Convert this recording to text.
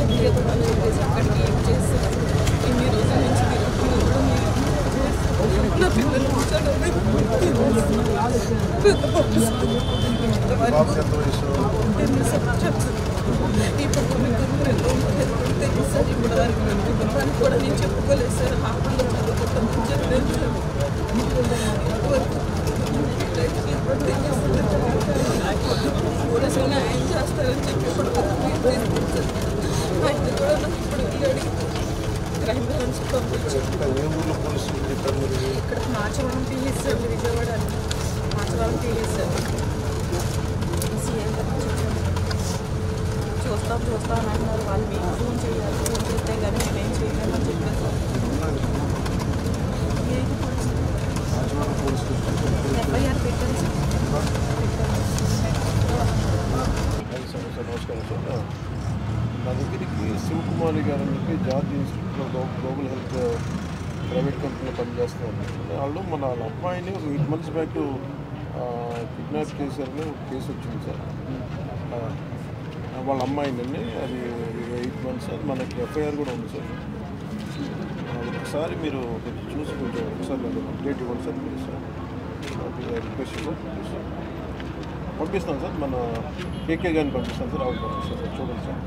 అని చెప్పేసి అక్కడికి ఏం చేస్తారు ఇన్ని రోజుల నుంచి నా పిల్లలు ఈ కుటుంబానికి తెలుసు సార్ ఇప్పుడు వారికి కుటుంబానికి కూడా నేను చెప్పుకోలేదు సార్ హాస్టల్లో చదువుకుంటామని చెప్పలేదు పోలీసులు న్యాయం చేస్తారని చెప్పి ఇప్పుడు ఆయన కూడా నాకు ఇప్పుడు వెళ్ళాడు క్రైమ్ బ్రాంచ్ పంపించారు ఇక్కడ Machavaram PS sir Vijayawada Machavaram PS sir చూస్తాం అని అన్నారు వాళ్ళు మీకు ఫోన్ చేయాలి ఫోన్ చేస్తే కానీ మేమేం చేయలేమని చెప్పారు ఎఫ్ఐఆర్ పెట్టాను సార్ నమస్కారం సార్ నా దగ్గరికి శివకుమారి గారు అని చెప్పి జార్జ్ ఇన్స్టిట్యూట్లో గ్లోబల్ హెల్త్ ప్రైవేట్ కంపెనీలో పనిచేస్తున్నారు. వాళ్ళు మన అమ్మాయిని ఒక 8 months బ్యాక్ కిడ్నాప్ చేశారని ఒక కేసు వచ్చింది సార్. వాళ్ళ అమ్మాయిని అది 8 months అది మనకి ఎఫ్ఐఆర్ కూడా ఉంది సార్. ఒకసారి మీరు చూసి కొంచెం ఒకసారి నాకు అప్డేట్ ఇవ్వండి sir please sir. Request sir పంపిస్తాను సార్. మన కేకే గారిని పంపిస్తాను సార్. అవును పంపిస్తాను సార్. చూడండి సార్.